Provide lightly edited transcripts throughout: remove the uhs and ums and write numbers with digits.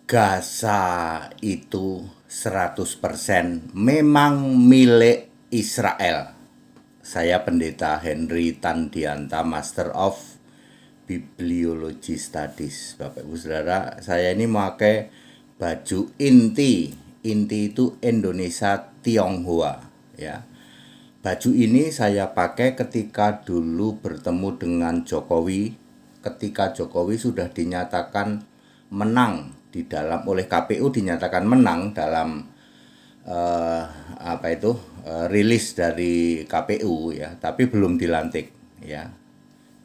Gaza itu 100% memang milik Israel. Saya Pendeta Henry Tandianta, Master of Bibliology Studies. Bapak Ibu Saudara, saya ini memakai baju inti. Inti itu Indonesia Tionghoa, ya. Baju ini saya pakai ketika dulu bertemu dengan Jokowi, ketika Jokowi sudah dinyatakan menang di dalam oleh KPU, dinyatakan menang dalam rilis dari KPU, ya, tapi belum dilantik, ya.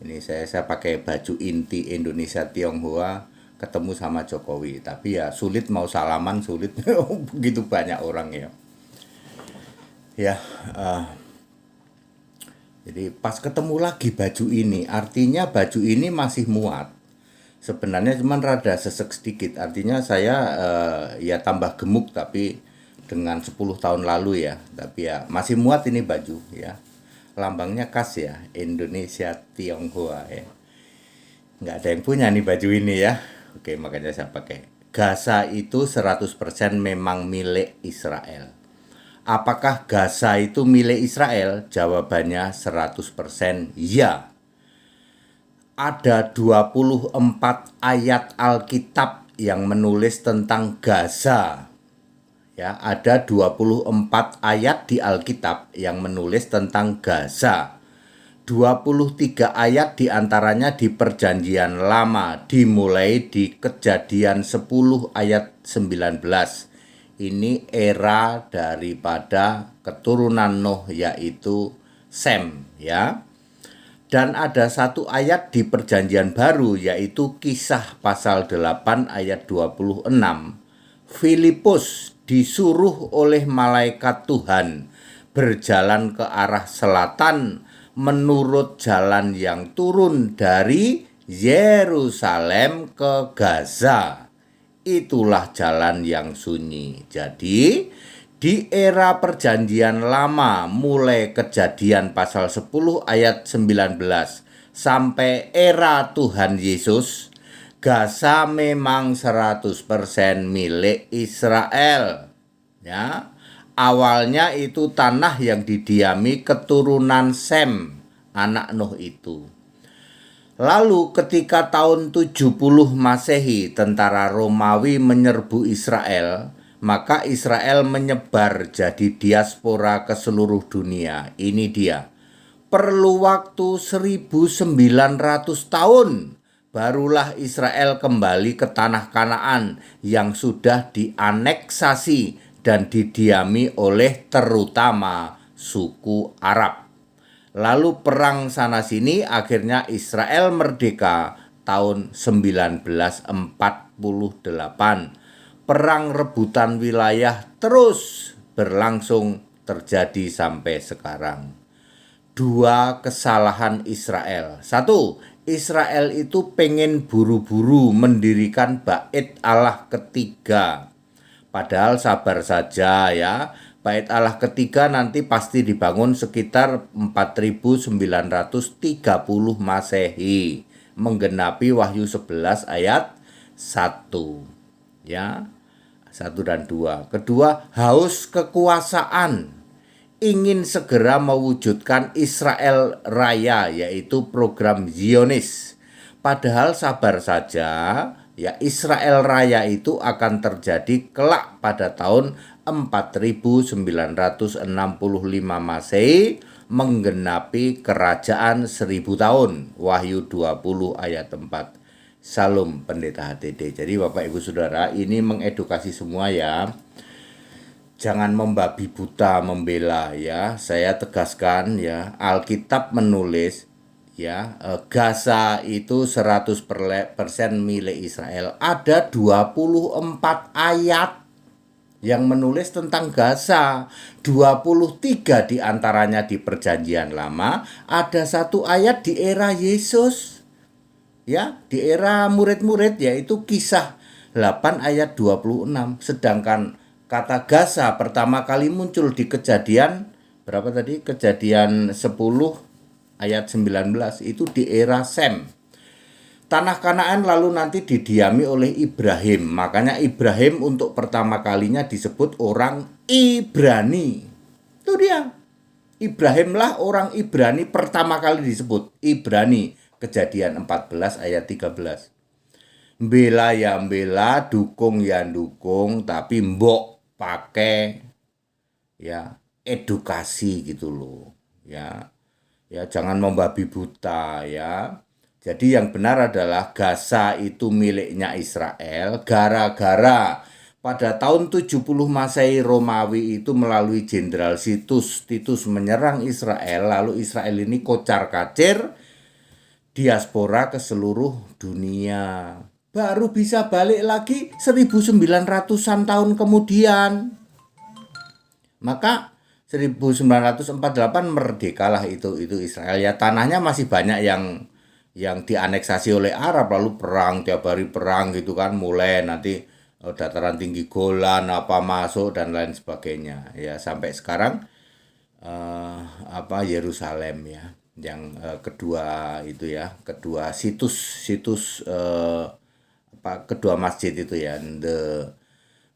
Ini saya pakai baju inti Indonesia Tionghoa ketemu sama Jokowi, tapi ya sulit mau salaman, sulit. Begitu banyak orang, ya. Ya, jadi pas ketemu lagi baju ini, artinya baju ini masih muat. Sebenarnya cuman rada sesek sedikit, artinya saya ya tambah gemuk tapi dengan 10 tahun lalu, ya. Tapi ya masih muat ini baju, ya. Lambangnya khas, ya, Indonesia Tionghoa, ya. Nggak ada yang punya nih baju ini, ya. Oke, makanya saya pakai. Gaza itu 100% memang milik Israel. Apakah Gaza itu milik Israel? Jawabannya 100% ya. Ada 24 ayat Alkitab yang menulis tentang Gaza. Ya, ada 24 ayat di Alkitab yang menulis tentang Gaza. 23 ayat diantaranya di Perjanjian Lama, dimulai di Kejadian 10 ayat 19. Ini era daripada keturunan Nuh, yaitu Sem, ya. Dan ada satu ayat di Perjanjian Baru, yaitu Kisah pasal 8 ayat 26. Filipus disuruh oleh malaikat Tuhan berjalan ke arah selatan menurut jalan yang turun dari Yerusalem ke Gaza. Itulah jalan yang sunyi. Jadi di era Perjanjian Lama, mulai Kejadian pasal 10 ayat 19 sampai era Tuhan Yesus, Gaza memang 100% milik Israel, ya. Awalnya itu tanah yang didiami keturunan Sem, anak Nuh itu. Lalu ketika tahun 70 Masehi tentara Romawi menyerbu Israel, maka Israel menyebar jadi diaspora ke seluruh dunia. Ini dia. Perlu waktu 1900 tahun barulah Israel kembali ke tanah Kanaan yang sudah dianeksasi dan didiami oleh terutama suku Arab. Lalu perang sana-sini, akhirnya Israel merdeka tahun 1948. Perang rebutan wilayah terus berlangsung terjadi sampai sekarang. Dua kesalahan Israel. Satu, Israel itu pengen buru-buru mendirikan bait Allah ketiga. Padahal sabar saja, ya. Bait Allah ketiga nanti pasti dibangun sekitar 4930 Masehi, menggenapi Wahyu 11 ayat 1. Ya. 1 dan 2. Kedua, haus kekuasaan, ingin segera mewujudkan Israel Raya, yaitu program Zionis. Padahal sabar saja, ya, Israel Raya itu akan terjadi kelak pada tahun 4965 Masehi, menggenapi kerajaan 1000 tahun. Wahyu 20 ayat 4. Salam Pendeta HTD. Jadi Bapak Ibu Saudara, ini mengedukasi semua, ya. Jangan membabi buta membela, ya. Saya tegaskan, ya, Alkitab menulis, ya, Gaza itu 100% milik Israel. Ada 24 ayat yang menulis tentang Gaza. 23 diantaranya di Perjanjian Lama. Ada satu ayat di era Yesus, ya, di era murid-murid, yaitu Kisah 8 ayat 26. Sedangkan kata Gaza pertama kali muncul di Kejadian berapa tadi? Kejadian 10 ayat 19, itu di era Sem. Tanah Kanaan lalu nanti didiami oleh Ibrahim. Makanya Ibrahim untuk pertama kalinya disebut orang Ibrani. Itu dia. Ibrahimlah orang Ibrani pertama kali disebut. Ibrani. Kejadian 14 ayat 13. Bela ya bela, dukung ya dukung, tapi mbok pakai ya edukasi gitu loh. Ya. Ya jangan membabi buta ya. Jadi yang benar adalah Gaza itu miliknya Israel gara-gara pada tahun 70 Masehi Romawi itu melalui Jenderal Titus menyerang Israel, lalu Israel ini kocar-kacir diaspora ke seluruh dunia. Baru bisa balik lagi 1900-an tahun kemudian. Maka 1948 merdekalah itu Israel. Ya tanahnya masih banyak yang dianeksasi oleh Arab, lalu perang tiap hari perang gitu kan, mulai nanti dataran tinggi Golan apa masuk dan lain sebagainya ya sampai sekarang Yerusalem ya yang kedua itu ya, kedua situs kedua masjid itu ya, the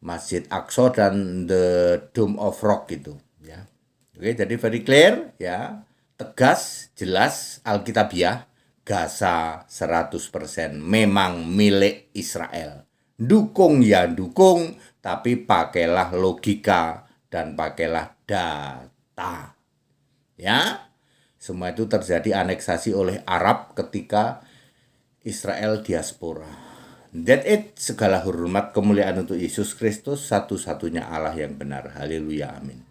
Masjid Aqsa dan the Dome of Rock gitu ya. Oke, jadi very clear ya, tegas, jelas, Alkitabiah. Gaza 100% memang milik Israel. Dukung ya dukung, tapi pakailah logika dan pakailah data. Ya, semua itu terjadi aneksasi oleh Arab ketika Israel diaspora. That it, segala hormat kemuliaan untuk Yesus Kristus, satu-satunya Allah yang benar. Haleluya, amin.